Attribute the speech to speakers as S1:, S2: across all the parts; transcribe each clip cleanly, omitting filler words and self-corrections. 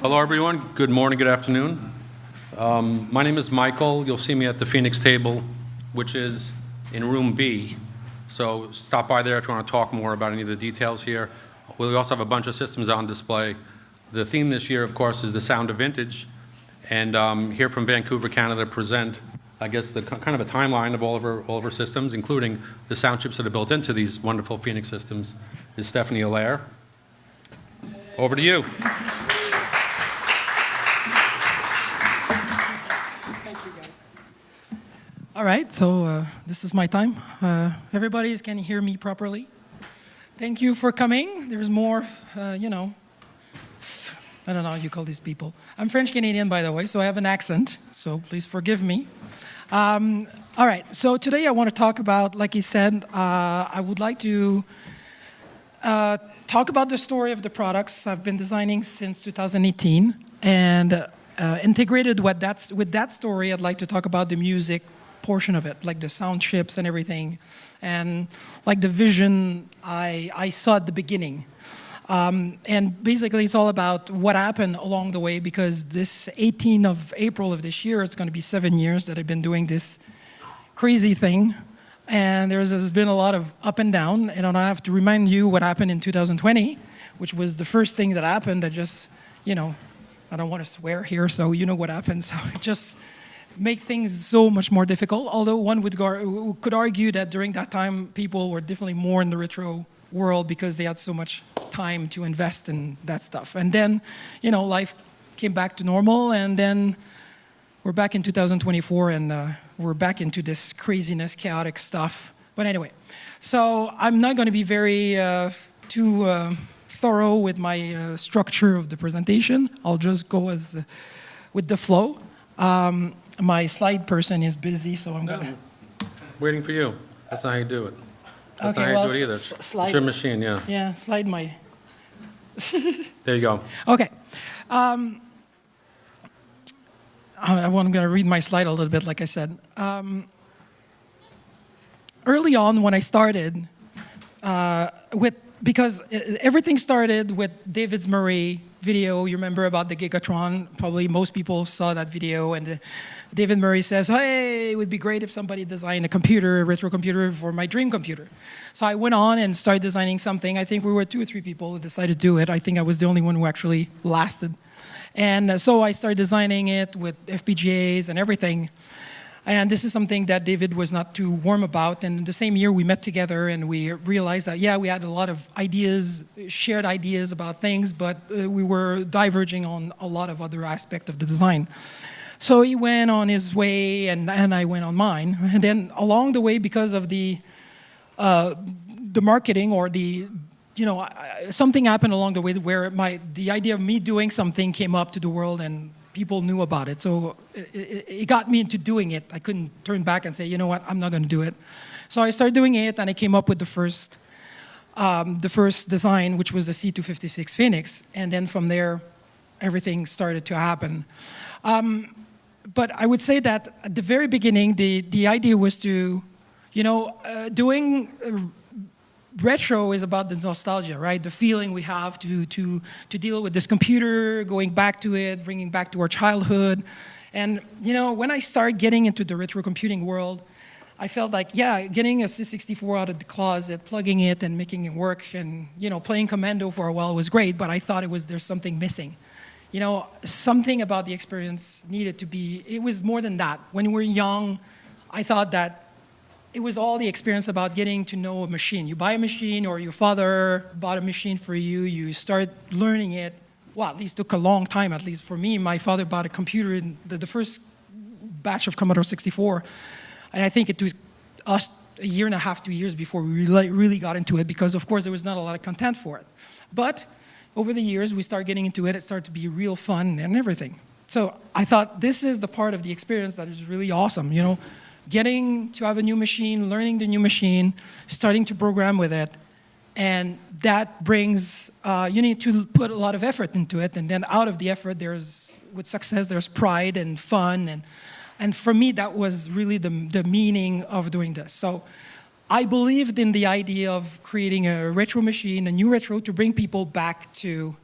S1: Hello, everyone. Good morning, good afternoon. My name is Michael. You'll see me at the Foenix table, which is in room B. So stop by there if you want to talk more about any of the details here. We also have a bunch of systems on display. The theme this year, of course, is the sound of vintage. And here from Vancouver, Canada, to present, I guess, the kind of a timeline of all of our systems, including the sound chips that are built into these wonderful Foenix systems, is Stefany Allaire. Over to you.
S2: All right, so this is my time. Everybody can hear me properly. Thank you for coming. There's more, I don't know how you call these people. I'm French-Canadian, by the way, so I have an accent, so please forgive me. All right, so today I want to talk about, like he said, I would like to talk about the story of the products I've been designing since 2018, and integrated with that story, I'd like to talk about the music portion of it, like the sound chips and everything, and like the vision I saw at the beginning. And basically it's all about what happened along the way, because this 18th of April of this year, it's going to be 7 years that I've been doing this crazy thing. And there's been a lot of up and down, and I have to remind you what happened in 2020, which was the first thing that happened that just, I don't want to swear here, so you know what happened. So it just make things so much more difficult, although one could argue that during that time, people were definitely more in the retro world because they had so much time to invest in that stuff. And then, life came back to normal, and then we're back in 2024, and we're back into this craziness, chaotic stuff. But anyway, so I'm not going to be very too thorough with my structure of the presentation. I'll just go with the flow. My slide person is busy, so I'm going to...
S1: Waiting for you. That's not how you do it. That's
S2: okay,
S1: not how you do it either.
S2: Slide.
S1: It's your machine, yeah.
S2: Yeah, slide my...
S1: There you go.
S2: Okay. I'm going to read my slide a little bit, like I said. Early on, when I started, because everything started with David Murray video. You remember about the Gigatron? Probably most people saw that video, and David Murray says, hey, it would be great if somebody designed a retro computer for my dream computer. So I went on and started designing something. I think we were 2 or 3 people who decided to do it. I think I was the only one who actually lasted. And so I started designing it with FPGAs and everything. And this is something that David was not too warm about. And the same year we met together and we realized that, we had a lot of ideas, shared ideas about things, but we were diverging on a lot of other aspects of the design. So he went on his way and I went on mine. And then along the way, because of the marketing or something happened along the way where the idea of me doing something came up to the world and people knew about it. So it got me into doing it. I couldn't turn back and say, you know what, I'm not going to do it. So I started doing it, and I came up with the first design, which was the C256 Foenix. And then from there, everything started to happen. But I would say that at the very beginning, the idea was to, doing retro is about the nostalgia, right? The feeling we have to deal with this computer, going back to it, bringing back to our childhood. And, when I started getting into the retro computing world, I felt like, getting a C64 out of the closet, plugging it and making it work and, playing Commando for a while was great, but I thought there's something missing. Something about the experience needed to be, it was more than that. When we were young, I thought that it was all the experience about getting to know a machine. You buy a machine, or your father bought a machine for you, you start learning it. Well, at least took a long time, at least for me. My father bought a computer in the first batch of Commodore 64, and I think it took us a year and a half, 2 years before we really got into it, because of course there was not a lot of content for it. But over the years, we started getting into it. It started to be real fun and everything. So I thought this is the part of the experience that is really awesome, getting to have a new machine, learning the new machine, starting to program with it. And that brings, you need to put a lot of effort into it. And then out of the effort, with success, there's pride and fun. And for me, that was really the meaning of doing this. So I believed in the idea of creating a retro machine, a new retro, to bring people back to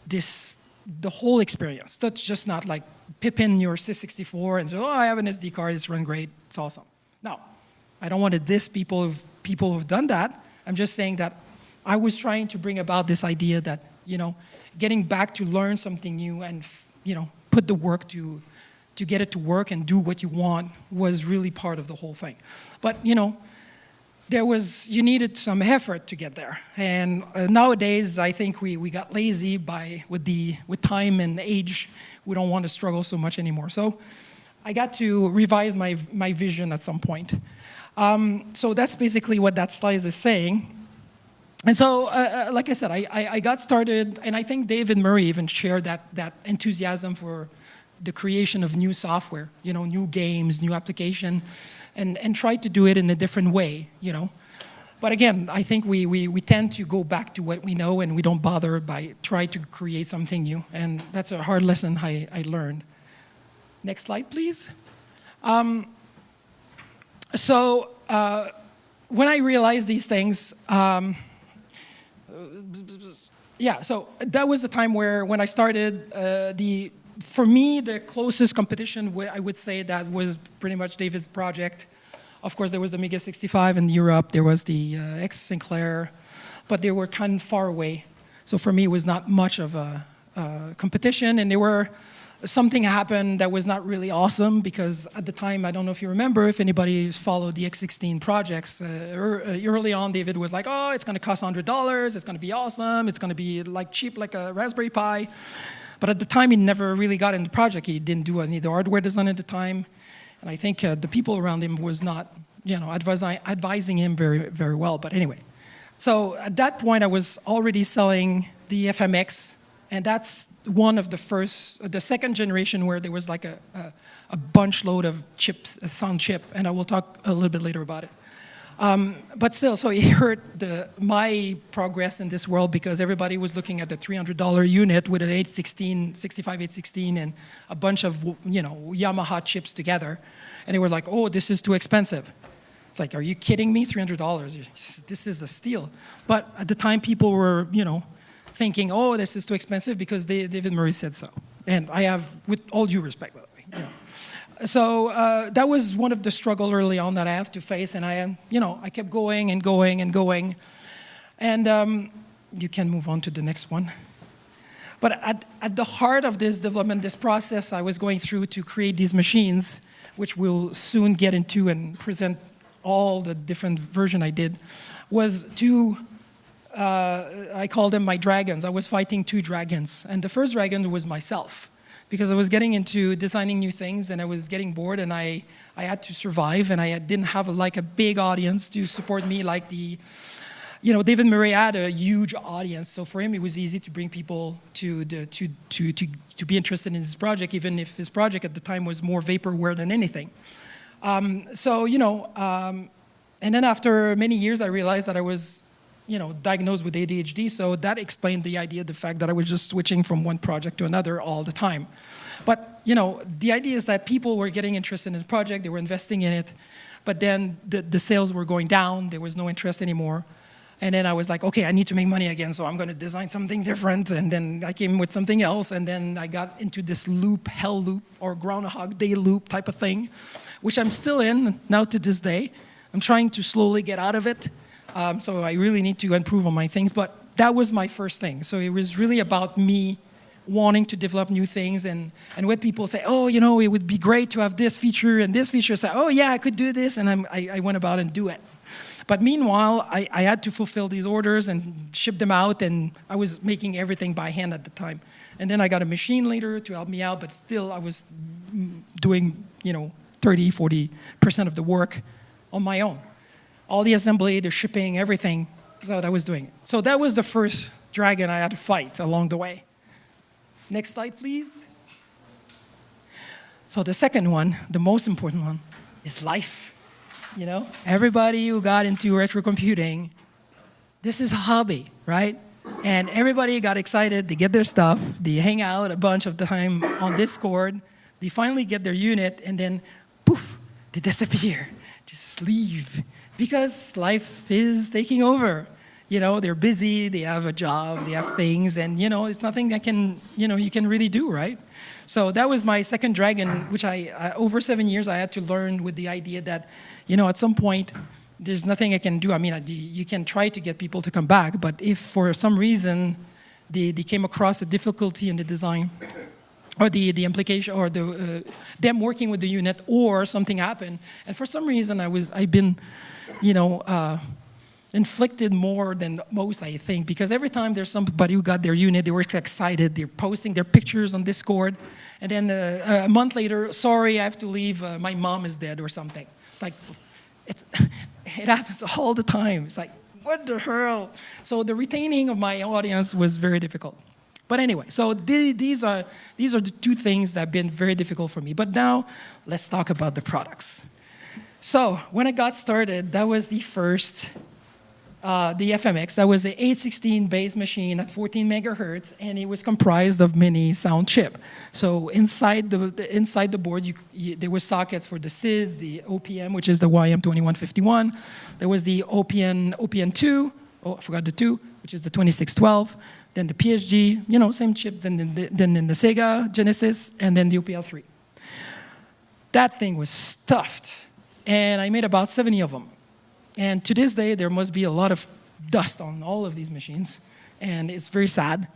S2: this the whole experience. That's just not like pip in your sys64 and say, oh, I have an SD card, it's run great, it's awesome. No, I don't want to diss people who've done that. I'm just saying that I was trying to bring about this idea that, getting back to learn something new and, put the work to get it to work and do what you want was really part of the whole thing. But, you needed some effort to get there. And nowadays, I think we got lazy with time and age. We don't want to struggle so much anymore. So I got to revise my vision at some point. So that's basically what that slide is saying. And so, like I said, I got started, and I think David Murray even shared that enthusiasm for the creation of new software, new games, new application, and try to do it in a different way, But again, I think we tend to go back to what we know, and we don't bother by try to create something new, and that's a hard lesson I learned. Next slide, please. So when I realized these things, so that was the time when I started for me, the closest competition, I would say that was pretty much David's project. Of course, there was the Amiga 65 in Europe, there was the X Sinclair, but they were kind of far away. So for me, it was not much of a competition, and something happened that was not really awesome, because at the time, I don't know if you remember, if anybody followed the X16 projects, early on, David was like, oh, it's going to cost $100, it's going to be awesome, it's going to be cheap like a Raspberry Pi. But at the time, he never really got into the project. He didn't do any of the hardware design at the time. And I think the people around him was not, advising him very, very well. But anyway, so at that point, I was already selling the FMX, and that's one of the second generation where there was like a bunch load of chips, a sound chip, and I will talk a little bit later about it. But still, so it hurt my progress in this world, because everybody was looking at the $300 unit with an 65-816 and a bunch of Yamaha chips together, and they were like, "Oh, this is too expensive." It's like, are you kidding me? $300? This is a steal. But at the time, people were thinking, "Oh, this is too expensive," because David Murray said so. And I have, with all due respect, by the way. So that was one of the struggles early on that I have to face, and I kept going and going and going. And you can move on to the next one. But at the heart of this development, this process I was going through to create these machines, which we'll soon get into and present all the different versions I did, was I call them my dragons. I was fighting two dragons. And the first dragon was myself, because I was getting into designing new things, and I was getting bored, and I had to survive, and I didn't have a big audience to support me like David Murray had a huge audience, so for him it was easy to bring people to be interested in his project, even if his project at the time was more vaporware than anything. And then after many years, I realized that I was diagnosed with ADHD, so that explained the fact that I was just switching from one project to another all the time. But, the idea is that people were getting interested in the project, they were investing in it, but then the sales were going down, there was no interest anymore. And then I was like, okay, I need to make money again, so I'm going to design something different. And then I came with something else, and then I got into this loop, hell loop, or Groundhog Day loop type of thing, which I'm still in now to this day. I'm trying to slowly get out of it. So I really need to improve on my things, but that was my first thing. So it was really about me wanting to develop new things, and when people say, oh, it would be great to have this feature and this feature, say, oh yeah, I could do this, and I went about and do it. But meanwhile, I had to fulfill these orders and ship them out, and I was making everything by hand at the time. And then I got a machine later to help me out, but still I was doing, 30-40% of the work on my own. All the assembly, the shipping, everything, so I was doing it. So that was the first dragon I had to fight along the way. Next slide, please. So the second one, the most important one, is life. Everybody who got into retro computing, this is a hobby, right? And everybody got excited, they get their stuff, they hang out a bunch of the time on Discord, they finally get their unit, and then poof, they disappear, just leave. Because life is taking over. they're busy, they have a job, they have things, and it's nothing that you can really do, right? So that was my second dragon, which I over 7 years I had to learn with the idea that, at some point there's nothing I can do. I mean, you can try to get people to come back, but if for some reason they came across a difficulty in the design, or the implication, or them working with the unit, or something happened, and for some reason I've been, inflicted more than most, I think, because every time there's somebody who got their unit, they were excited, they're posting their pictures on Discord, and then a month later, sorry, I have to leave, my mom is dead or something. It's like, it happens all the time. It's like, what the hell? So the retaining of my audience was very difficult. But anyway, so these are the two things that have been very difficult for me. But now, let's talk about the products. So when I got started, that was the first, the FMX. That was the 816 base machine at 14 megahertz, and it was comprised of mini sound chip. So inside the board, there were sockets for the SIDS, the OPM, which is the YM2151. There was the OPN2. Oh, I forgot the 2, which is the 2612. Then the PSG, same chip, then in the Sega Genesis, and then the OPL3. That thing was stuffed, and I made about 70 of them. And to this day, there must be a lot of dust on all of these machines, and it's very sad.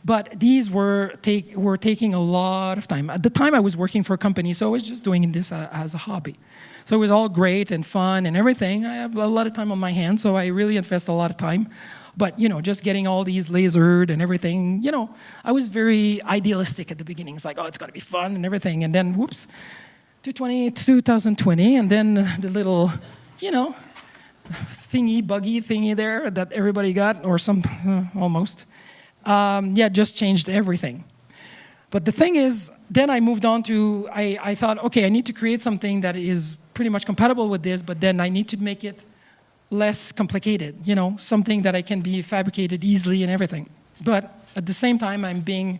S2: But these were taking a lot of time. At the time, I was working for a company, so I was just doing this as a hobby. So it was all great and fun and everything. I have a lot of time on my hands, so I really invest a lot of time. But, just getting all these lasered and everything, I was very idealistic at the beginning. It's like, oh, it's going to be fun and everything. And then, whoops, 2020, and then the little, buggy thingy there that everybody got, or some, almost, just changed everything. But the thing is, then I moved on to, I thought, okay, I need to create something that is pretty much compatible with this, but then I need to make it less complicated, something that I can be fabricated easily and everything. But at the same time, I'm being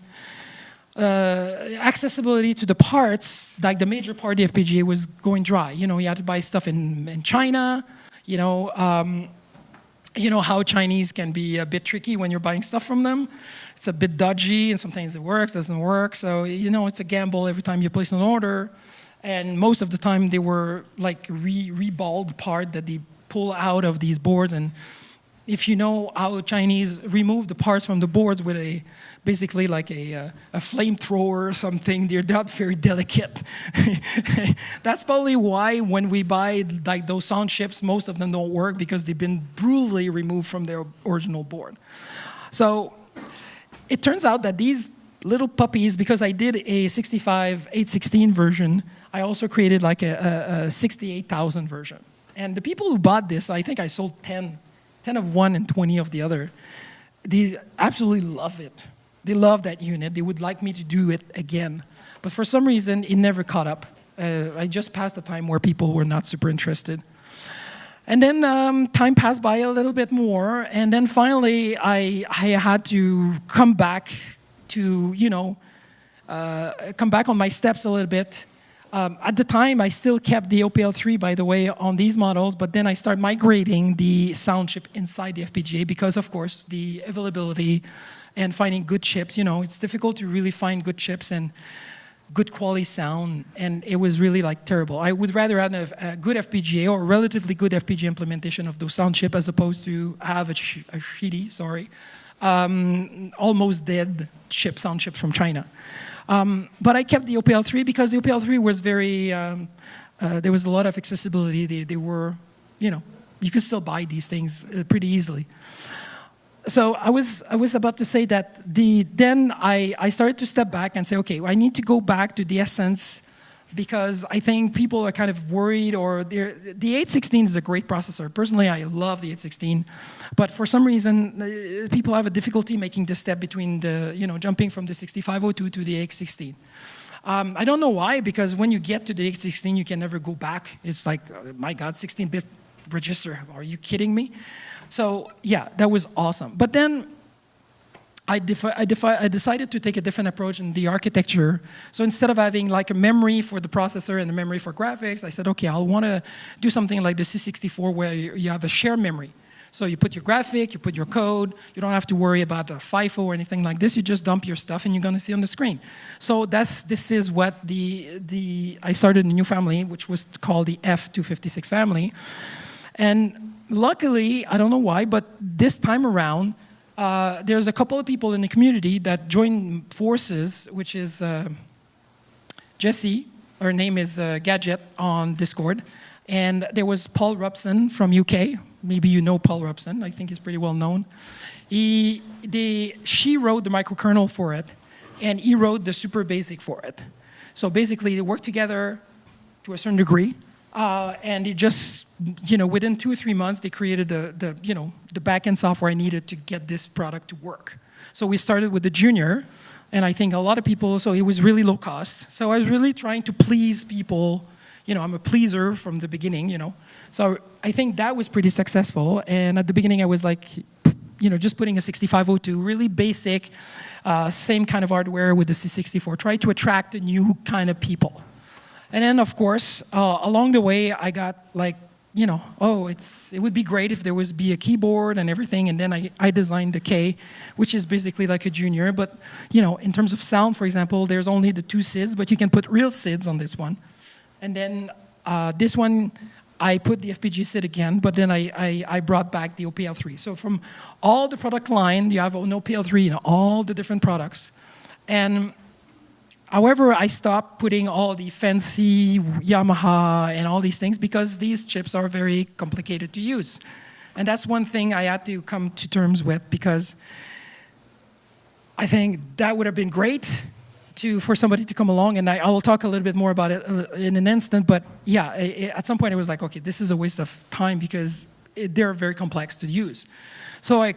S2: accessibility to the parts, like the major part of the FPGA was going dry. You had to buy stuff in China. How Chinese can be a bit tricky when you're buying stuff from them. It's a bit dodgy, and sometimes it works, doesn't work. So, it's a gamble every time you place an order. And most of the time, they were like reballed part that they pull out of these boards. And if you know how Chinese remove the parts from the boards with basically like a flamethrower or something, they're not very delicate. That's probably why when we buy like those sound chips, most of them don't work because they've been brutally removed from their original board. So it turns out that these little puppies, because I did a 65 816 version, I also created like a 68,000 version. And the people who bought this, I think I sold 10 of one and 20 of the other. They absolutely love it. They love that unit. They would like me to do it again. But for some reason, it never caught up. I just passed the time where people were not super interested. And then time passed by a little bit more. And then finally, I had to come back to, come back on my steps a little bit. At the time, I still kept the OPL3, by the way, on these models, but then I started migrating the sound chip inside the FPGA because, of course, the availability and finding good chips, it's difficult to really find good chips and good quality sound, and it was really like terrible. I would rather have a good FPGA or a relatively good FPGA implementation of those sound chip as opposed to have a shitty, almost dead sound chips from China. But I kept the OPL3 because the OPL3 was very, there was a lot of accessibility. They were, you could still buy these things pretty easily. So I was about to say that then I started to step back and say, okay, I need to go back to the essence because I think people are kind of worried or the 816 is a great processor. Personally, I love the 816, but for some reason, people have a difficulty making the step between jumping from the 6502 to the 816. I don't know why, because when you get to the 816, you can never go back. It's like, oh my God, 16-bit register. Are you kidding me? So yeah, that was awesome. But then I decided to take a different approach in the architecture. So instead of having like a memory for the processor and a memory for graphics, I said, okay, I'll want to do something like the C64 where you have a shared memory. So you put your graphic, you put your code. You don't have to worry about a FIFO or anything like this. You just dump your stuff, and you're going to see on the screen. So this is what I started a new family, which was called the F256 family. And luckily, I don't know why, but this time around, there's a couple of people in the community that joined forces, which is Jessie. Her name is Gadget on Discord. And there was Paul Robson from UK. Maybe you know Paul Robson. I think he's pretty well known. She wrote the microkernel for it, and he wrote the super basic for it. So basically, they worked together to a certain degree, and it just, within 2 or 3 months, they created the backend software I needed to get this product to work. So we started with the junior, and I think a lot of people. So it was really low cost. So I was really trying to please people. I'm a pleaser from the beginning, So I think that was pretty successful. And at the beginning, I was like, just putting a 6502, really basic, same kind of hardware with the C64, try to attract a new kind of people. And then, of course, along the way, I got like, it would be great if there was be a keyboard and everything. And then I designed the K, which is basically like a junior. But, in terms of sound, for example, there's only the 2 SIDs, but you can put real SIDs on this one. And then this one, I put the FPGA SID again, but then I brought back the OPL3. So from all the product line, you have an OPL3 in all the different products. And however, I stopped putting all the fancy Yamaha and all these things because these chips are very complicated to use. And that's one thing I had to come to terms with because I think that would have been great for somebody to come along, and I will talk a little bit more about it in an instant, but yeah, at some point I was like, okay, this is a waste of time because they're very complex to use. So I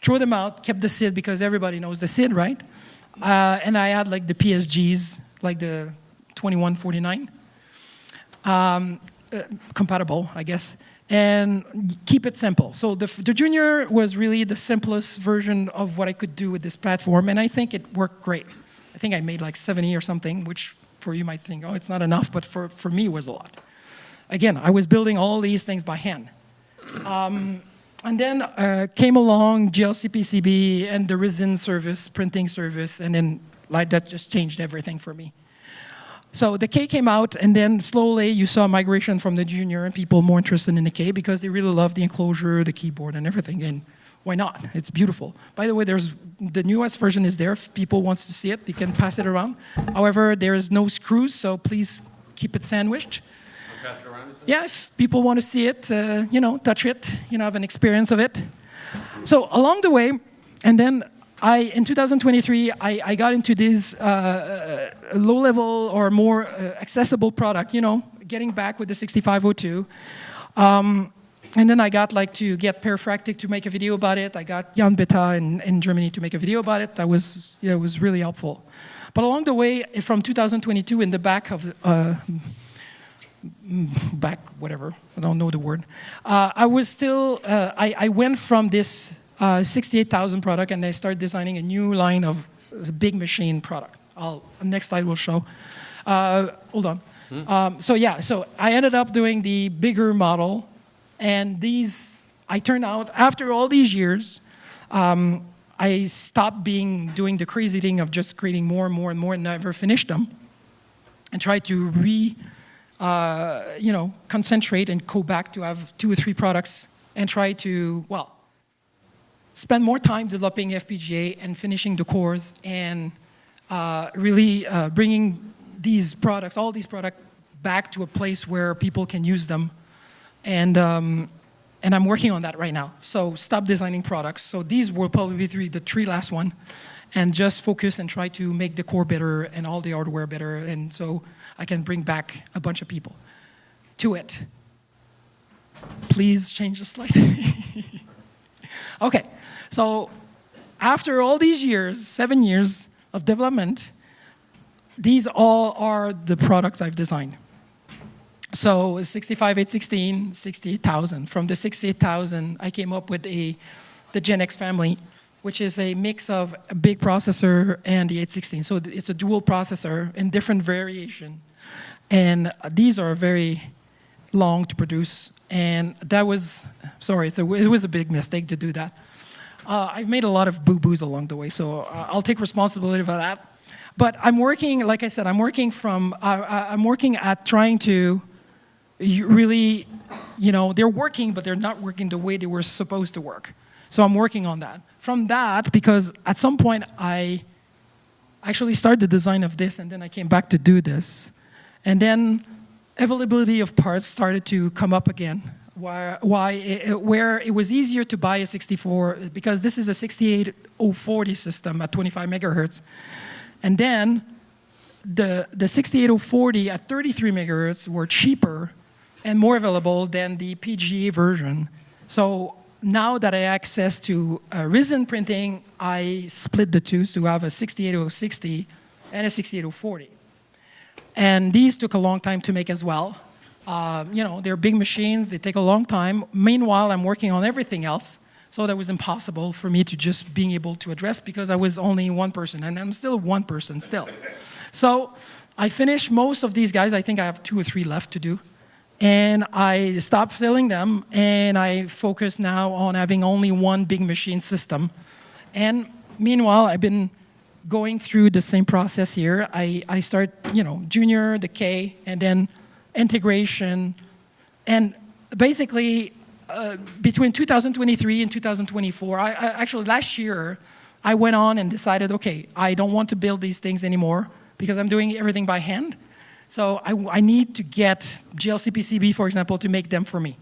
S2: threw them out, kept the SID because everybody knows the SID, right? And I had like the PSGs, like the 2149, compatible, I guess, and keep it simple. So the Junior was really the simplest version of what I could do with this platform, and I think it worked great. I think I made like 70 or something, which for you might think, oh, it's not enough, but for me it was a lot. Again, I was building all these things by hand. And then came along GLC PCB and the resin service, printing service, and then like that just changed everything for me. So the K came out, and then slowly you saw migration from the Junior and people more interested in the K because they really love the enclosure, the keyboard, and everything. And why not? It's beautiful. By the way, the newest version is there. If people want to see it, they can pass it around. However, there is no screws, so please keep it sandwiched.
S1: Pass it around,
S2: yeah, if people want to see it, touch it, have an experience of it. So along the way, and then in 2023, I got into this low-level or more accessible product, getting back with the 6502. And then I got to get Perfractic to make a video about it. I got Jan Beta in Germany to make a video about it. That was, it was really helpful. But along the way, from 2022, in the back of whatever, I don't know the word. I was still, I went from this 68,000 product and I started designing a new line of big machine product. Next slide will show. Hold on. So I ended up doing the bigger model. And I turned out, after all these years, I stopped doing the crazy thing of just creating more and more and more and never finished them. And tried to concentrate and go back to have 2 or 3 products and try to, spend more time developing FPGA and finishing the cores and really bringing all these products back to a place where people can use them. And I'm working on that right now. So stop designing products. So these will probably be the 3 last one. And just focus and try to make the core better and all the hardware better. And so I can bring back a bunch of people to it. Please change the slide. Okay. So after all these years, 7 years of development, these all are the products I've designed. So 65816, 68,000. From the 68,000, I came up with the Gen X family, which is a mix of a big processor and the 816. So it's a dual processor in different variation. And these are very long to produce, and that was, sorry, it was a big mistake to do that. I've made a lot of boo-boos along the way, so I'll take responsibility for that. But I'm working, like I said, I'm working at trying to really, they're working, but they're not working the way they were supposed to work. So I'm working on that. From that, because at some point I actually started the design of this, and then I came back to do this. And then availability of parts started to come up again, where it was easier to buy a 64, because this is a 68040 system at 25 megahertz. And then the 68040 at 33 megahertz were cheaper and more available than the PGA version. So now that I have access to resin printing, I split the two to have a 68060 and a 68040. And these took a long time to make as well. They're big machines, they take a long time. Meanwhile, I'm working on everything else. So that was impossible for me to just being able to address because I was only one person, and I'm still one person still. So I finished most of these guys. I think I have 2 or 3 left to do. And I stopped selling them, and I focus now on having only one big machine system. And meanwhile, I've been going through the same process here. I start, junior, the K, and then integration. And basically, between 2023 and 2024, actually last year, I went on and decided, okay, I don't want to build these things anymore because I'm doing everything by hand. So I need to get GLC PCB, for example, to make them for me.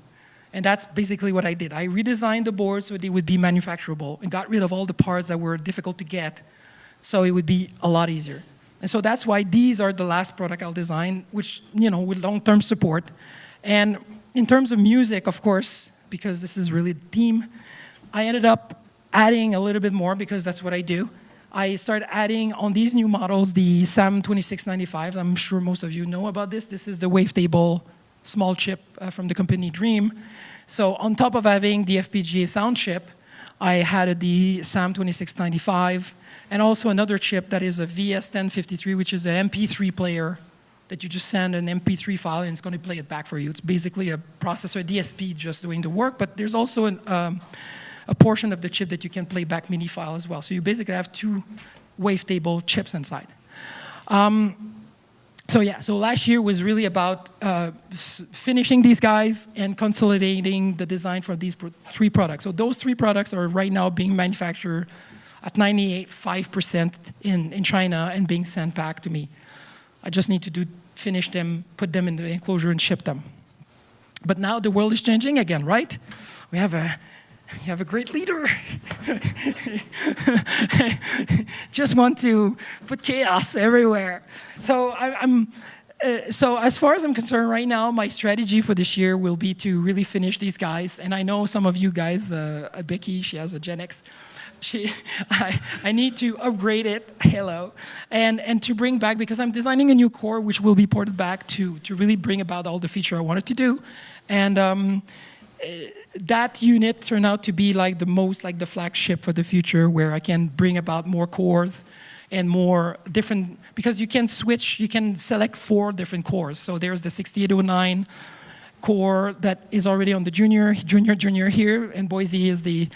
S2: And that's basically what I did. I redesigned the board so they would be manufacturable and got rid of all the parts that were difficult to get so it would be a lot easier. And so that's why these are the last product I'll design, which, with long-term support. And in terms of music, of course, because this is really the theme, I ended up adding a little bit more because that's what I do. I started adding on these new models the SAM 2695. I'm sure most of you know about this. This is the wavetable small chip from the company Dream. So on top of having the FPGA sound chip, I had the SAM 2695 and also another chip that is a VS1053, which is an MP3 player that you just send an MP3 file and it's going to play it back for you. It's basically a processor, DSP, just doing the work, but there's also a portion of the chip that you can play back MIDI file as well. So you basically have 2 wavetable chips inside. So last year was really about finishing these guys and consolidating the design for these 3 products. So those 3 products are right now being manufactured at 98.5% in China and being sent back to me. I just need to finish them, put them in the enclosure and ship them. But now the world is changing again, right? You have a great leader. Just want to put chaos everywhere. So so as far as I'm concerned right now, my strategy for this year will be to really finish these guys. And I know some of you guys, Becky, she has a Gen X. I need to upgrade it, and to bring back, because I'm designing a new core which will be ported back to really bring about all the feature I wanted to do. And that unit turned out to be the flagship for the future, where I can bring about more cores and more different, because you can select 4 different cores. So there's the 6809 core that is already on the junior here, and Boise is the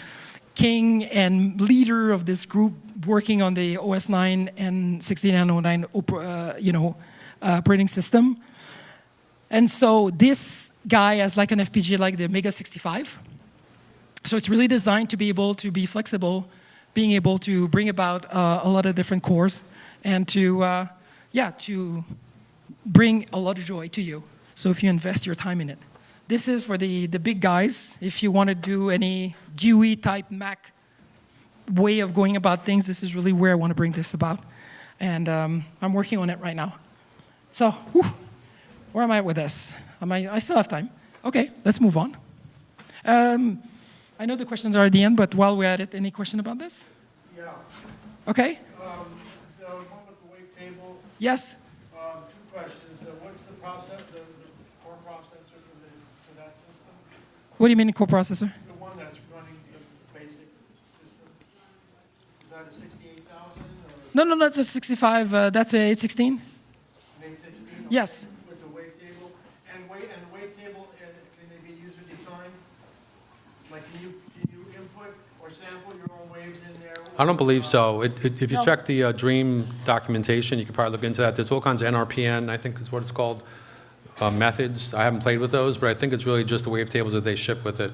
S2: king and leader of this group working on the OS9 and 6909 operating system. And so this guy has like an FPGA like the Mega 65. So it's really designed to be able to be flexible, being able to bring about a lot of different cores and to bring a lot of joy to you. So if you invest your time in it. This is for the big guys. If you want to do any GUI type Mac way of going about things, this is really where I want to bring this about. And I'm working on it right now. So, where am I with this? I still have time. Okay, let's move on. I know the questions are at the end, but while we're at it, any question about this?
S3: Yeah.
S2: Okay.
S3: The one with the wavetable.
S2: Yes.
S3: 2 questions. What's the process, the core processor for that system?
S2: What do you mean coprocessor?
S3: The one that's running the basic system. Is that a 68,000?
S2: No, that's a 65. That's a 816.
S3: An 816?
S2: Yes.
S3: With the wavetable. And wavetable, can they be user-defined? Like, can you input or sample your own waves in there?
S1: I don't believe so. If you
S2: No.
S1: check the Dream documentation, you could probably look into that. There's all kinds of NRPN, I think is what it's called, methods. I haven't played with those, but I think it's really just the wavetables that they ship with it,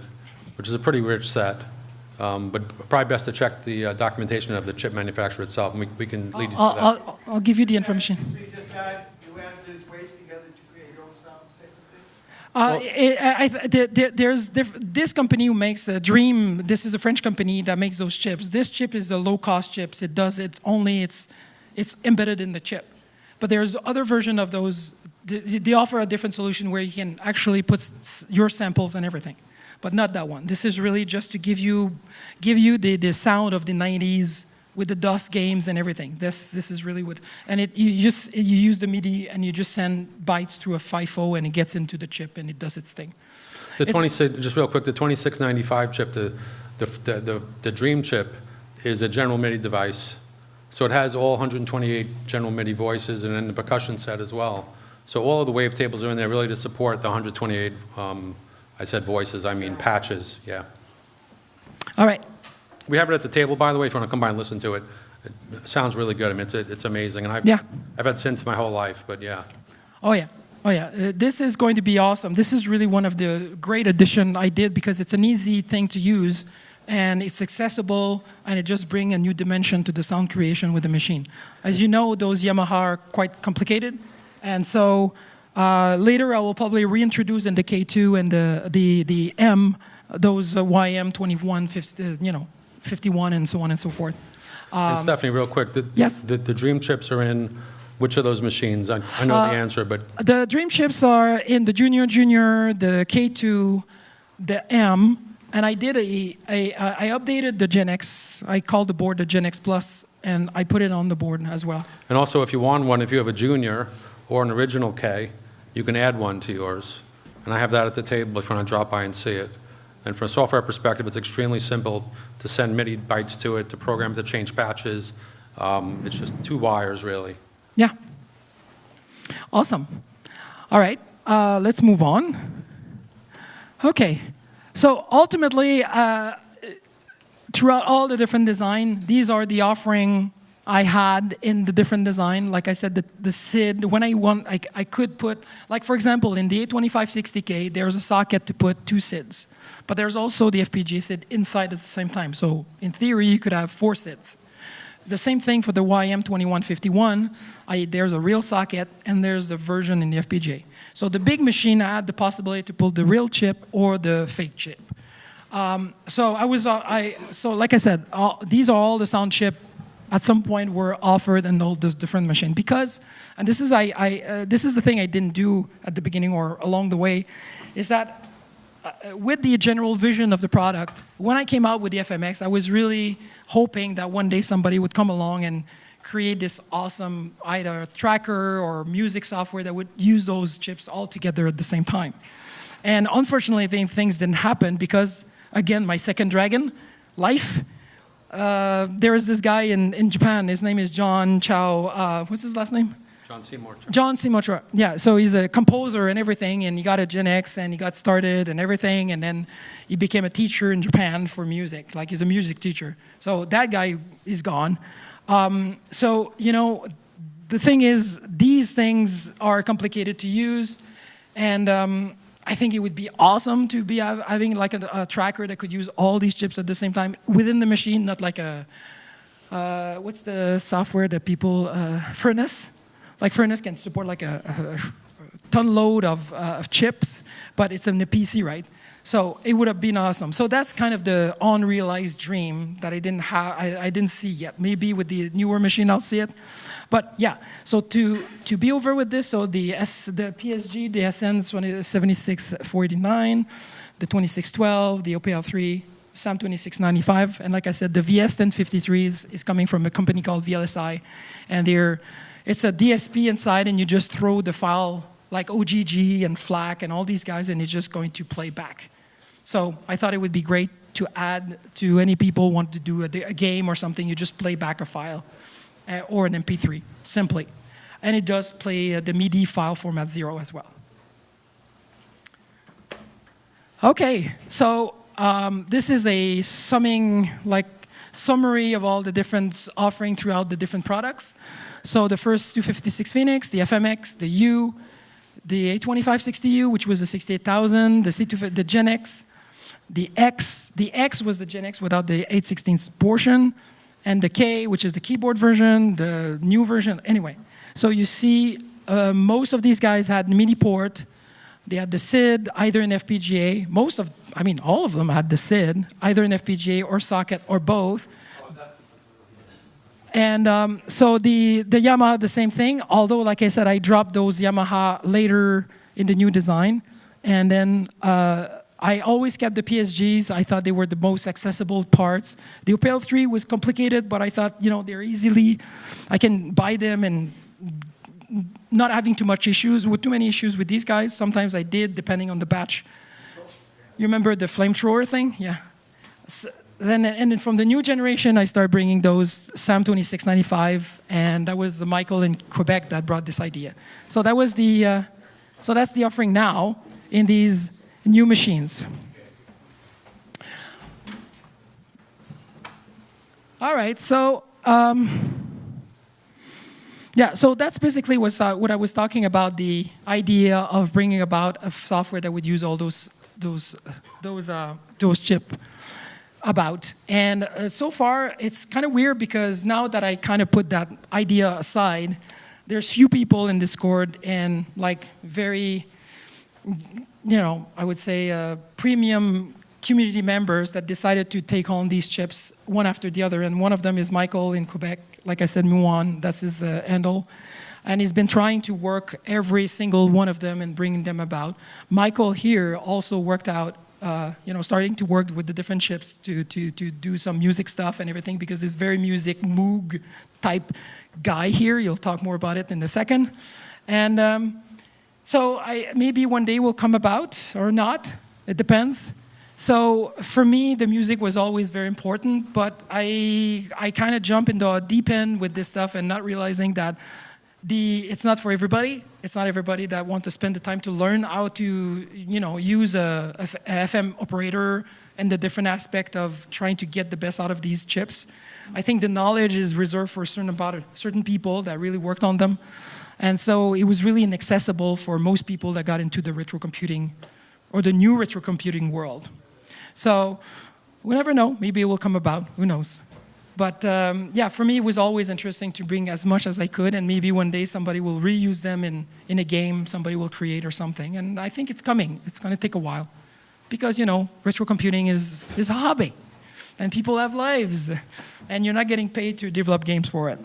S1: which is a pretty rich set. But probably best to check the documentation of the chip manufacturer itself, and we can lead you to that.
S2: I'll give you the information.
S3: So you just add these waves together to create your own sounds type of thing?
S2: There's this company who makes the Dream. This is a French company that makes those chips. This chip is a low-cost chips. It's embedded in the chip. But there's other version of those. They offer a different solution where you can actually put your samples and everything, but not that one. This is really just to give you the sound of the 90s with the DOS games and everything. This is really what, and you use the MIDI and you just send bytes through a FIFO and it gets into the chip and it does its thing.
S1: The 26, just real quick, the 2695 chip, the Dream chip is a general MIDI device. So it has all 128 general MIDI voices and then the percussion set as well. So all of the wavetables are in there really to support the 128, I said voices, I mean patches, yeah.
S2: All right.
S1: We have it at the table, by the way, if you want to come by and listen to it. It sounds really good. I mean, it's amazing. And I've had synths my whole life, but yeah.
S2: Oh yeah. This is going to be awesome. This is really one of the great addition I did because it's an easy thing to use and it's accessible and it just brings a new dimension to the sound creation with the machine. As you know, those Yamaha are quite complicated. And so later I will probably reintroduce in the K2 and the M, those YM 21, 51 and so on and so forth.
S1: And Stefany, real quick,
S2: yes?
S1: the Dream chips are in which of those machines? I know the answer, but...
S2: The Dream chips are in the Junior, the K2, the M, and I did I updated the Gen X. I called the board the Gen X Plus, and I put it on the board as well.
S1: And also, if you want one, if you have a Junior or an original K, you can add one to yours. And I have that at the table if you want to drop by and see it. And from a software perspective, it's extremely simple to send MIDI bytes to it, to program it to change patches. It's just 2 wires, really.
S2: Yeah. Awesome. All right, let's move on. Okay, so ultimately, throughout all the different design, these are the offering I had in the different design. Like I said, the SID, when I want, I could put, like for example, in the A2560K, there's a socket to put 2 SIDs. But there's also the FPGA SID inside at the same time. So in theory, you could have 4 SIDs. The same thing for the YM2151. There's a real socket, and there's the version in the FPGA. So the big machine had the possibility to pull the real chip or the fake chip. So like I said, these are all the sound chip at some point were offered in all those different machines. Because, and this is this is the thing I didn't do at the beginning or along the way, is that with the general vision of the product, when I came out with the FMX, I was really hoping that one day somebody would come along and create this awesome either tracker or music software that would use those chips all together at the same time. And unfortunately, things didn't happen because, again, my second dragon, life, there is this guy in Japan, his name is John Chow, what's his last name?
S1: John Seymour.
S2: John Seymour, yeah, so he's a composer and everything, and he got a Gen X, and he got started and everything, and then he became a teacher in Japan for music, like he's a music teacher. So that guy is gone. So, the thing is, these things are complicated to use, and I think it would be awesome to be having like a tracker that could use all these chips at the same time within the machine, not like what's the software that people, Furnace? Like Furnace can support like a ton load of chips, but it's in the PC, right? So it would have been awesome. So that's kind of the unrealized dream that I didn't have, I didn't see yet. Maybe with the newer machine I'll see it. But yeah, so to be over with this, so the PSG, the SN7649, the 2612, the OPL3, SAM 2695, and like I said, the VS1053 is coming from a company called VLSI, and it's a DSP inside, and you just throw the file like OGG and FLAC and all these guys, and it's just going to play back. So I thought it would be great to add to any people want to do a game or something. You just play back a file or an MP3 simply, and it does play the MIDI file format 0 as well. Okay, so this is a summary of all the different offering throughout the different products. So the first 256 Foenix, the FMX, the U, the A2560U, which was the 68,000, the Gen X, the X. The X was the Gen X without the 8/16 portion, and the K, which is the keyboard version, the new version. Anyway, so you see most of these guys had MIDI port. They had the SID, either in FPGA. All of them had the SID, either in FPGA or socket or both. And so the Yamaha, the same thing. Although, like I said, I dropped those Yamaha later in the new design. And then I always kept the PSGs. I thought they were the most accessible parts. The Opel 3 was complicated, but I thought, they're I can buy them and not having too much issues, with too many issues with these guys. Sometimes I did, depending on the batch. You remember the flamethrower thing? Yeah. And then from the new generation, I started bringing those SAM 2695, and that was Michael in Quebec that brought this idea. So that was that's the offering now in these new machines. All right, so so that's basically what I was talking about, the idea of bringing about a software that would use all those chip about. And so far, it's kind of weird because now that I kind of put that idea aside, there's few people in Discord and very, I would say premium community members that decided to take on these chips one after the other. And one of them is Michael in Quebec. Like I said, Muon, that's his handle. And he's been trying to work every single one of them and bringing them about. Michael here also worked out, starting to work with the different chips to do some music stuff and everything, because he's very music Moog type guy here. You'll talk more about it in a second. And so maybe one day will come about or not. It depends. So for me, the music was always very important, but I kind of jump into a deep end with this stuff and not realizing that it's not for everybody. It's not everybody that want to spend the time to learn how to, use a FM operator and the different aspect of trying to get the best out of these chips. I think the knowledge is reserved for certain people that really worked on them. And so it was really inaccessible for most people that got into the retro computing or the new retro computing world. So we never know. Maybe it will come about. Who knows? But for me, it was always interesting to bring as much as I could, and maybe one day somebody will reuse them in a game, somebody will create or something. And I think it's coming. It's going to take a while. Because, retro computing is a hobby. And people have lives. And you're not getting paid to develop games for it.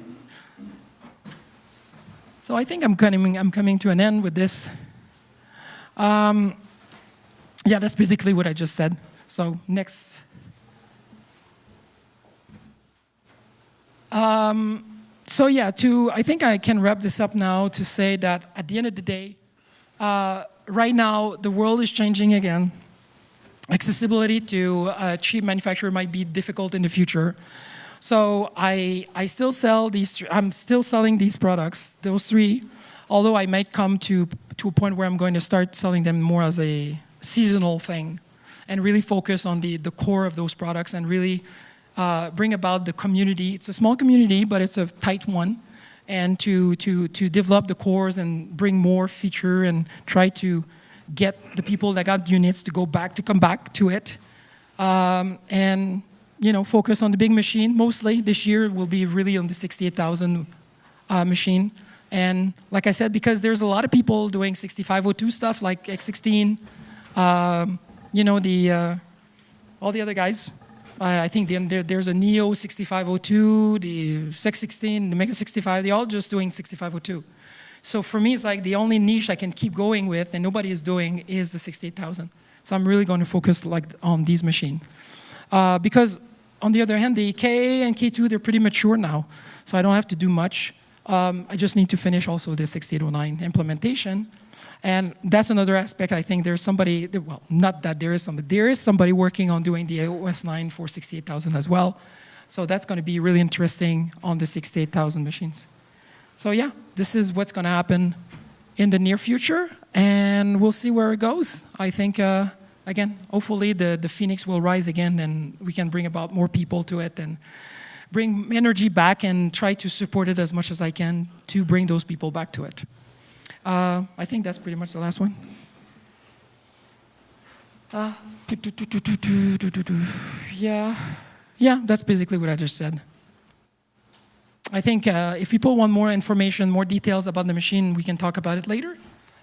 S2: So I think I'm coming to an end with this. That's basically what I just said. So next. I think I can wrap this up now to say that at the end of the day, right now the world is changing again. Accessibility to a cheap manufacturer might be difficult in the future. So I still sell these. I'm still selling these products, those three, although I might come to a point where I'm going to start selling them more as a seasonal thing, and really focus on the core of those products and really bring about the community. It's a small community, but it's a tight one, and to develop the cores and bring more feature and try to get the people that got units to come back to it, and focus on the big machine. Mostly this year will be really on the 68,000 machine. And like I said, because there's a lot of people doing 6502 stuff like X16, all the other guys. I think there's a Neo 6502, the X16, the Mega 65, they're all just doing 6502. So for me, it's like the only niche I can keep going with and nobody is doing is the 68,000. So I'm really going to focus on these machines. Because on the other hand, the K and K2, they're pretty mature now. So I don't have to do much. I just need to finish also the 6809 implementation. And that's another aspect. I think there's somebody, well, not that there is somebody working on doing the OS 9 for 68,000 as well. So that's going to be really interesting on the 68,000 machines. So yeah, this is what's going to happen in the near future, and we'll see where it goes. I think again, hopefully the Phoenix will rise again and we can bring about more people to it and bring energy back and try to support it as much as I can to bring those people back to it. I think that's pretty much the last one. Yeah, that's basically what I just said. I think if people want more information, more details about the machine, we can talk about it later.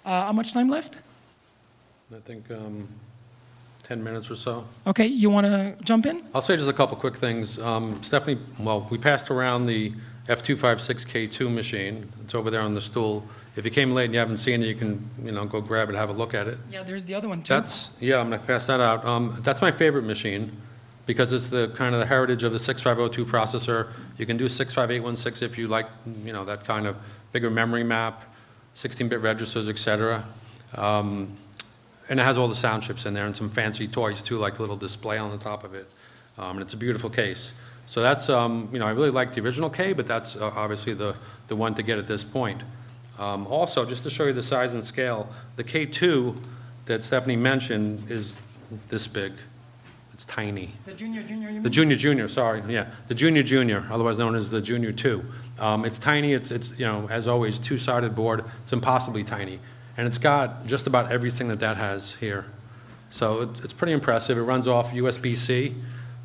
S2: How much time left?
S1: I think 10 minutes or so.
S2: Okay, you want to jump in?
S1: I'll say just a couple quick things. Stefany, well, we passed around the F256K2 machine. It's over there on the stool. If you came late and you haven't seen it, you can, go grab it, have a look at it.
S2: Yeah, there's the other one too.
S1: Yeah, I'm going to pass that out. That's my favorite machine because it's the kind of the heritage of the 6502 processor. You can do 65816 if you like, that kind of bigger memory map, 16-bit registers, etc. And it has all the sound chips in there and some fancy toys too, like a little display on the top of it. And it's a beautiful case. So that's, I really like the original K, but that's obviously the one to get at this point. Also, just to show you the size and scale, the K2 that Stefany mentioned is this big. It's tiny.
S2: The junior, you mean?
S1: The junior, sorry, yeah. The junior, otherwise known as the junior 2. It's tiny, it's as always, two-sided board. It's impossibly tiny. And it's got just about everything that has here. So it's pretty impressive. It runs off USB-C,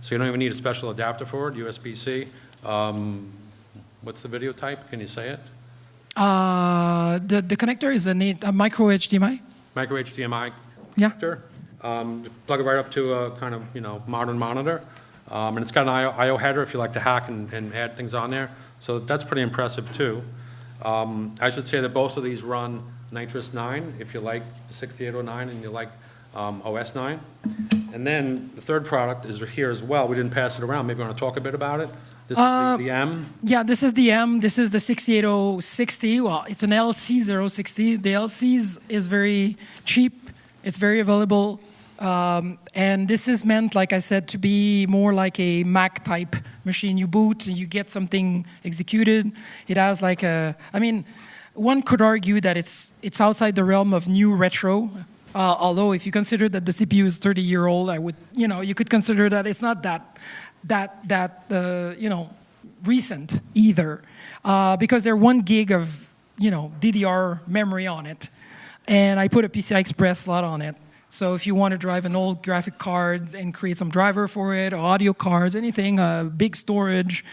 S1: so you don't even need a special adapter for it, USB-C. What's the video type? Can you say it?
S2: The connector is a micro HDMI.
S1: Micro HDMI
S2: Yeah.
S1: connector. Plug it right up to a kind of, modern monitor. And it's got an I/O header if you like to hack and add things on there. So that's pretty impressive too. I should say that both of these run Nitrous 9 if you like 6809 and you like OS 9. And then the third product is here as well. We didn't pass it around. Maybe you want to talk a bit about it? This is the M.
S2: Yeah, this is the M. This is the 68060. Well, it's an LC060. The LC is very cheap. It's very available. And this is meant, like I said, to be more like a Mac type machine. You boot and you get something executed. It has like one could argue that it's outside the realm of new retro. Although if you consider that the CPU is 30-year-old, you could consider that it's not that recent either, because they're 1 gig of DDR memory on it, and I put a PCI Express slot on it. So if you want to drive an old graphic card and create some driver for it, or audio cards, anything, big storage,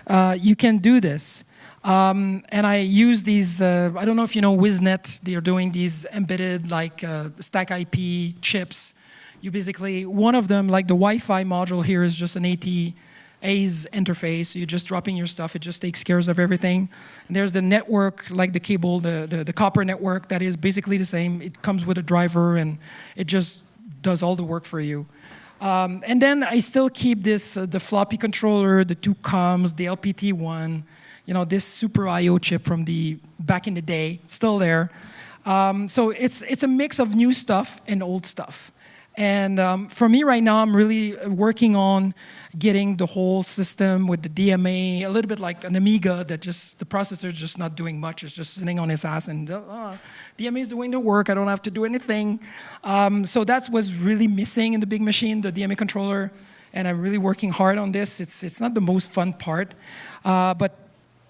S2: you can do this. And I use these, I don't know if you know WizNet, they're doing these embedded stack IP chips. You basically, one of them, like the Wi-Fi module here is just an ATA-A's interface. You're just dropping your stuff, it just takes care of everything. And there's the network, like the cable, the copper network that is basically the same. It comes with a driver and it just does all the work for you. And then I still keep this, the floppy controller, the 2 comms, the LPT1, this Super I/O chip from back in the day, it's still there. So it's a mix of new stuff and old stuff. And for me right now, I'm really working on getting the whole system with the DMA, a little bit like an Amiga that the processor is just not doing much. It's just sitting on its ass and DMA is doing the work. I don't have to do anything. So that's what's really missing in the big machine, the DMA controller. And I'm really working hard on this. It's not the most fun part, but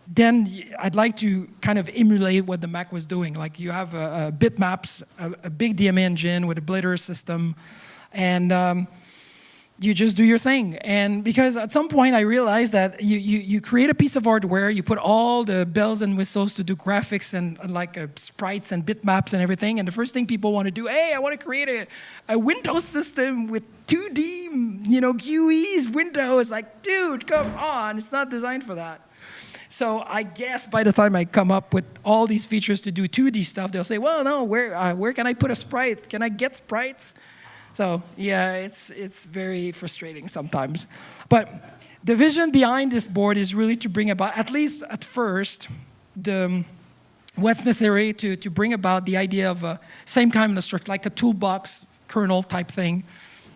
S2: then I'd like to kind of emulate what the Mac was doing. Like you have bitmaps, a big DMA engine with a blitter system, and you just do your thing. And because at some point I realized that you create a piece of hardware, you put all the bells and whistles to do graphics and sprites and bitmaps and everything, and the first thing people want to do, hey, I want to create a Windows system with 2D, GUIs, Windows. Like, dude, come on, it's not designed for that. So I guess by the time I come up with all these features to do 2D stuff, they'll say, well, no, where can I put a sprite? Can I get sprites? So yeah, it's very frustrating sometimes. But the vision behind this board is really to bring about, at least at first, what's necessary to bring about the idea of a same kind of structure, like a toolbox kernel type thing.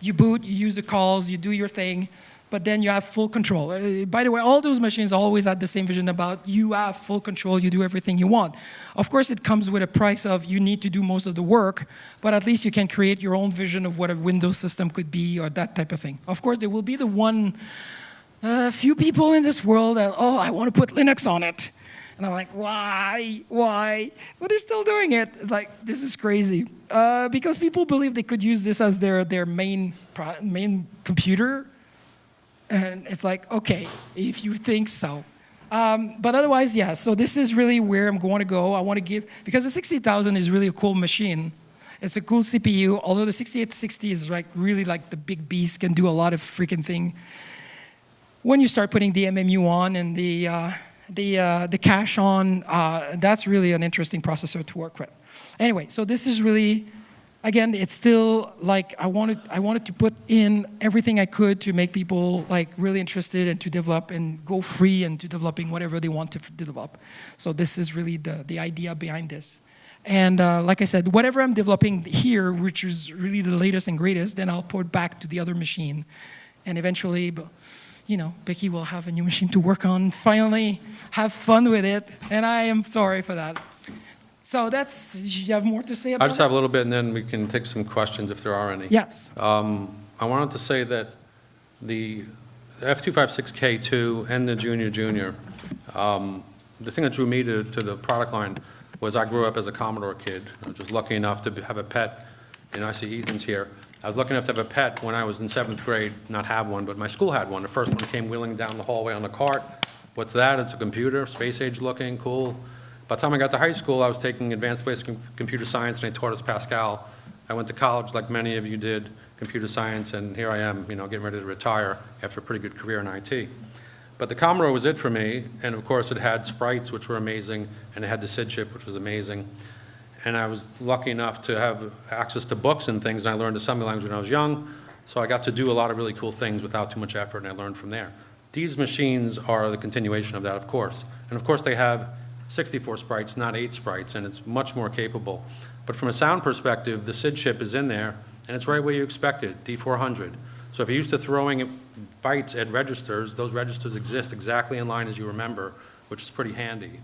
S2: You boot, you use the calls, you do your thing. but then you have full control. By the way, all those machines always had the same vision about you have full control, you do everything you want. Of course, it comes with a price of you need to do most of the work, but at least you can create your own vision of what a Windows system could be or that type of thing. Of course, there will be the few people in this world that, oh, I want to put Linux on it. And I'm like, why? But they're still doing it. It's like, this is crazy. Because people believe they could use this as their main computer. And it's like, okay, if you think so. But otherwise, yeah, so this is really where I'm going to go. I want to give, because the 60,000 is really a cool machine. It's a cool CPU, although the 6860 is like really like the big beast, can do a lot of freaking thing. When you start putting the MMU on and the cache on, that's really an interesting processor to work with. Anyway, so this is really, again, it's still like I wanted to put in everything I could to make people like really interested and to develop and go free and to developing whatever they want to develop. So this is really the idea behind this. And like I said, whatever I'm developing here, which is really the latest and greatest, then I'll port back to the other machine. And eventually, you know, Becky will have a new machine to work on, finally have fun with it, and I am sorry for that. So that's, you have more to say about
S1: I just have a little bit, and then we can take some questions if there are any.
S2: Yes.
S1: I wanted to say that the F256K2 and the Junior, the thing that drew me to the product line was I grew up as a Commodore kid. I was just lucky enough to have a pet, and I see Ethan's here. I was lucky enough to have a pet when I was in 7th grade, not have one, but my school had one. The first one came wheeling down the hallway on a cart. What's that? It's a computer, space age looking, cool. By the time I got to high school, I was taking advanced basic computer science, and they taught us Pascal. I went to college like many of you did, computer science, and here I am, you know, getting ready to retire after a pretty good career in IT. But the Commodore was it for me, and of course it had sprites, which were amazing, and it had the SID chip, which was amazing. And I was lucky enough to have access to books and things, and I learned assembly language when I was young, so I got to do a lot of really cool things without too much effort, and I learned from there. These machines are the continuation of that, of course. And of course they have 64 sprites, not 8 sprites, and it's much more capable. But from a sound perspective, the SID chip is in there, and it's right where you expect it, D400. So if you're used to throwing bytes at registers, those registers exist exactly in line as you remember, which is pretty handy.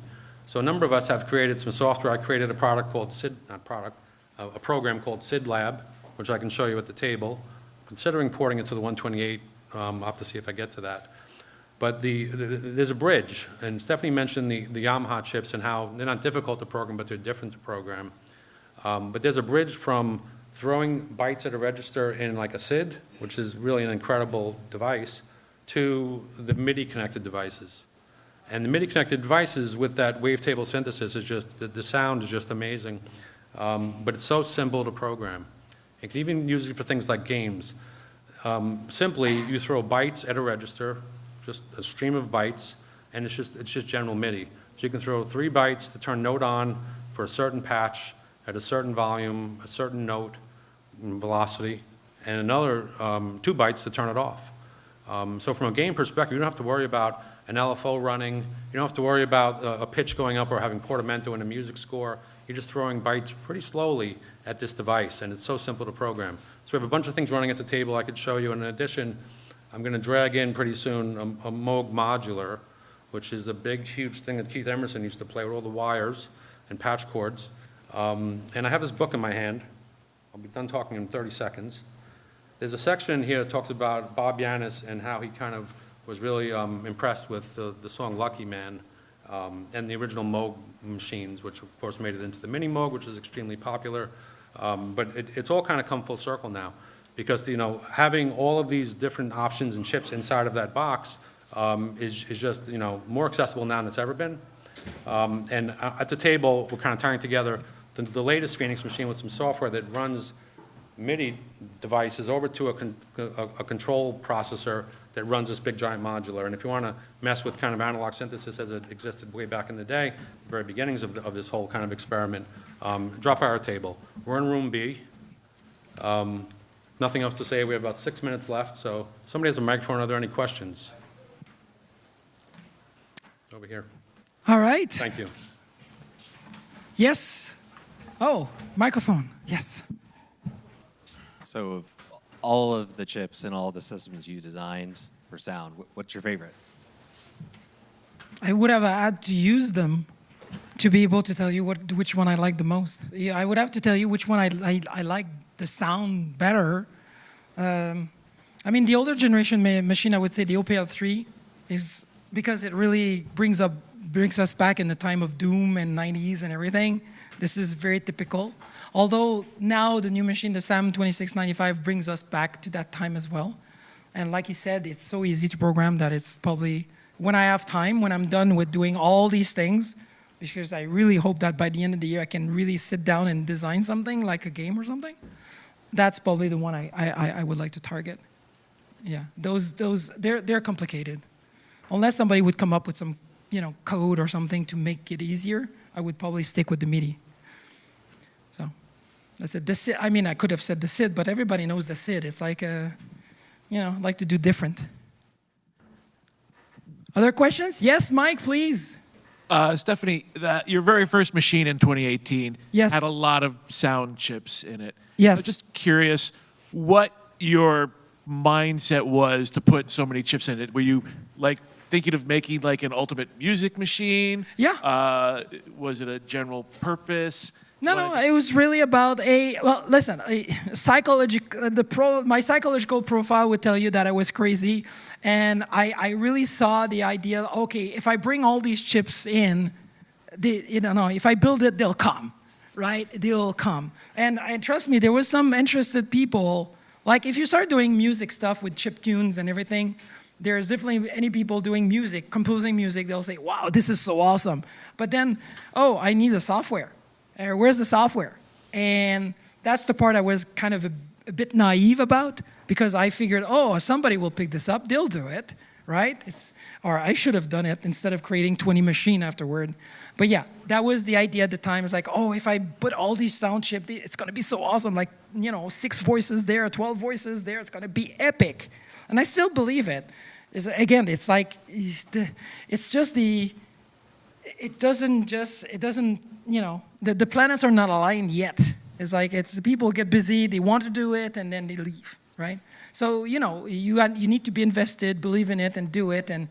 S1: So a number of us have created some software. I created a product called a program called SID Lab, which I can show you at the table. Considering porting it to the 128, I'll have to see if I get to that. But there's a bridge, and Stefany mentioned the Yamaha chips and how they're not difficult to program, but they're different to program. But there's a bridge from throwing bytes at a register in like a SID, which is really an incredible device, to the MIDI-connected devices. And the MIDI-connected devices with that wavetable synthesis is just, the sound is just amazing. But it's so simple to program. You can even use it for things like games. Simply, you throw bytes at a register, just a stream of bytes, and it's just general MIDI. So you can throw 3 bytes to turn note on for a certain patch at a certain volume, a certain note, velocity, and another 2 bytes to turn it off. So from a game perspective, you don't have to worry about an LFO running. You don't have to worry about a pitch going up or having portamento in a music score. You're just throwing bytes pretty slowly at this device, and it's so simple to program. So we have a bunch of things running at the table I could show you. And in addition, I'm going to drag in pretty soon a Moog modular, which is a big, huge thing that Keith Emerson used to play with all the wires and patch cords. And I have this book in my hand. I'll be done talking in 30 seconds. There's a section in here that talks about Bob Yanis and how he kind of was really impressed with the song Lucky Man and the original Moog machines, which of course made it into the Mini Moog, which is extremely popular. But it's all kind of come full circle now, because you know, having all of these different options and chips inside of that box is just, you know, more accessible now than it's ever been. And at the table, we're kind of tying together the latest Foenix machine with some software that runs MIDI devices over to a control processor that runs this big giant modular. And if you want to mess with kind of analog synthesis as it existed way back in the day, the very beginnings of this whole kind of experiment, drop by our table. We're in room B. Nothing else to say. We have about 6 minutes left. So somebody has a microphone. Are there any questions? Over here.
S2: All right.
S1: Thank you.
S2: Yes. Oh, microphone. Yes.
S4: So of all of the chips and all the systems you designed for sound. What's your favorite?
S2: I would have had to use them to be able to tell you which one I like the most. Yeah, I would have to tell you which one I like the sound better. I mean, the older generation machine, I would say the OPL3 is because it really brings us back in the time of Doom and 90s and everything. This is very typical. Although now the new machine, the SAM 2695, brings us back to that time as well. And like he said, it's so easy to program that it's probably, when I have time, when I'm done with doing all these things, because I really hope that by the end of the year I can really sit down and design something like a game or something, that's probably the one I would like to target. Yeah, they're complicated. Unless somebody would come up with some, code or something to make it easier, I would probably stick with the MIDI. So, that's it. The SID, I mean, I could have said the SID, but everybody knows the SID. It's like like to do different. Other questions? Yes, Mike, please.
S5: Stefany, your very first machine in 2018
S2: Yes.
S5: had a lot of sound chips in it.
S2: Yes.
S5: I'm just curious what your mindset was to put so many chips in it. Were you thinking of making an ultimate music machine?
S2: Yeah.
S5: Was it a general purpose?
S2: No, it was really about listen, my psychological profile would tell you that I was crazy, and I really saw the idea, okay, if I bring all these chips in, if I build it, they'll come, right? They'll come. And trust me, there was some interested people, like if you start doing music stuff with chip tunes and everything, there's definitely any people doing music, composing music, they'll say, wow, this is so awesome. But then, I need the software. Where's the software? And that's the part I was kind of a bit naive about, because I figured, somebody will pick this up, they'll do it, right? Or I should have done it instead of creating 20 machines afterward. But yeah, that was the idea at the time. It's like, if I put all these sound chips, it's going to be so awesome. 6 voices there, 12 voices there, it's going to be epic. And I still believe it. The planets are not aligned yet. It's people get busy, they want to do it, and then they leave, right? So, you need to be invested, believe in it, and do it, and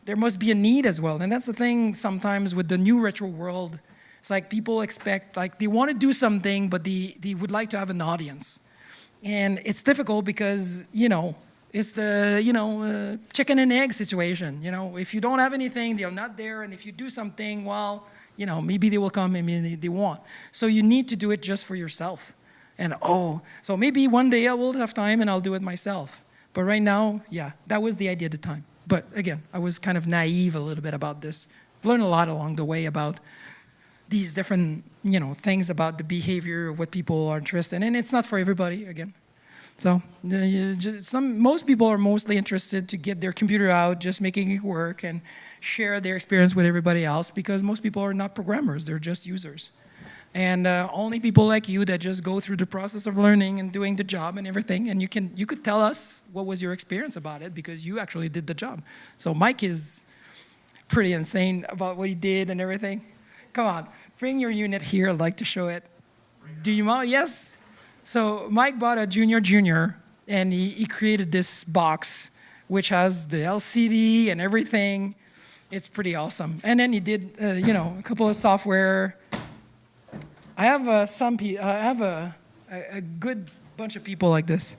S2: there must be a need as well. And that's the thing sometimes with the new retro world. It's like people expect, they want to do something, but they would like to have an audience. And it's difficult because, it's the, chicken and egg situation. If you don't have anything, they're not there, and if you do something, maybe they will come, maybe they won't. So you need to do it just for yourself. And so maybe one day I will have time and I'll do it myself. But right now, yeah, that was the idea at the time. But again, I was kind of naive a little bit about this. Learned a lot along the way about these different, things about the behavior of what people are interested in. And it's not for everybody, again. So most people are mostly interested to get their computer out, just making it work and share their experience with everybody else, because most people are not programmers, they're just users. And only people like you that just go through the process of learning and doing the job and everything, and you could tell us what was your experience about it, because you actually did the job. So Mike is pretty insane about what he did and everything. Come on, bring your unit here, I'd like to show it. Do you mind? Yes? So Mike bought a junior, and he created this box, which has the LCD and everything. It's pretty awesome. And then he did, a couple of software. I have a good bunch of people like this.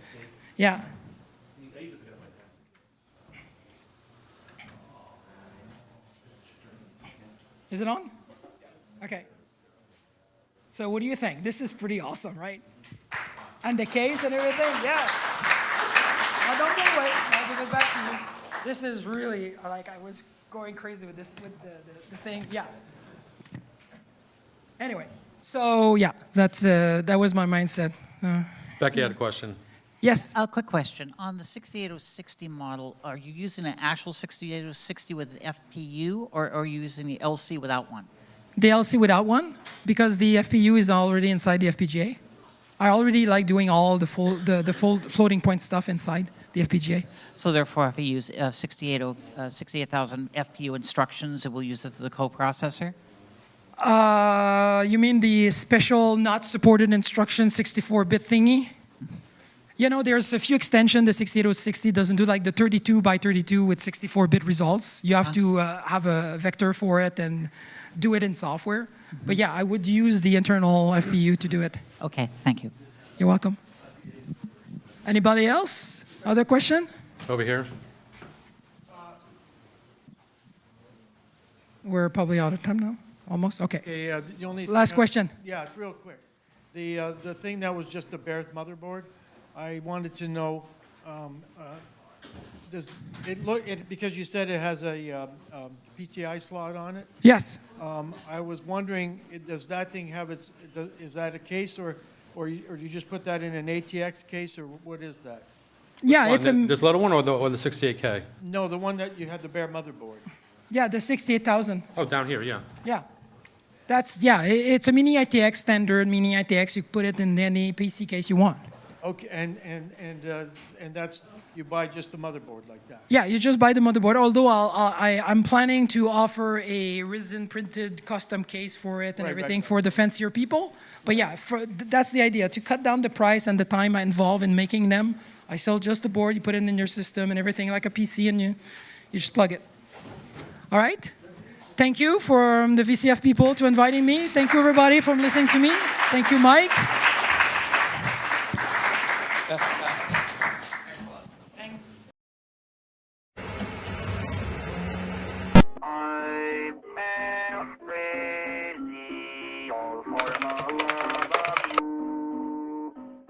S2: Yeah. Is it on? Okay. So what do you think? This is pretty awesome, right? And the case and everything, yeah. Now don't go away. I'll give it back to you. This is really, I was going crazy with this, with the thing, yeah. Anyway, so yeah, that was my mindset.
S1: Becky had a question.
S2: Yes.
S6: A quick question. On the 68060 model, are you using an actual 68060 with an FPU, or are you using the LC without one?
S2: The LC without one, because the FPU is already inside the FPGA. I already like doing all the full floating point stuff inside the FPGA.
S6: So therefore, if I use 68,000 FPU instructions, it will use the coprocessor?
S2: You mean the special not supported instruction 64-bit thingy? You know, there's a few extensions. The 68060 doesn't do like the 32 by 32 with 64-bit results. You have to have a vector for it and do it in software. But yeah, I would use the internal FPU to do it.
S6: Okay, thank you.
S2: You're welcome. Anybody else? Other question?
S1: Over here.
S2: We're probably out of time now. Almost? Okay.
S3: Okay, the only.
S2: Last question.
S3: Yeah, it's real quick. The thing that was just a bare motherboard, I wanted to know, does it look, because you said it has a PCI slot on it,
S2: Yes.
S3: I was wondering, does that thing have its, is that a case, or you just put that in an ATX case, or what is that?
S2: Yeah,
S1: One,
S2: it's a,
S1: this little one or the 68K?
S3: No, the one that you had the bare motherboard.
S2: yeah, the 68,000.
S1: Oh, down here, yeah.
S2: Yeah. That's, yeah, it's a mini ITX, standard mini ITX. You put it in any PC case you want.
S3: Okay, and that's, you buy just the motherboard like that?
S2: Yeah, you just buy the motherboard, although I'm planning to offer a resin-printed custom case for it and
S3: Right,
S2: everything
S3: right.
S2: for the fancier people. But yeah, that's the idea, to cut down the price and the time I involve in making them. I sell just the board, you put it in your system and everything like a PC, and you just plug it. All right? Thank you for the VCF people to inviting me. Thank you, everybody, for listening to me. Thank you, Mike.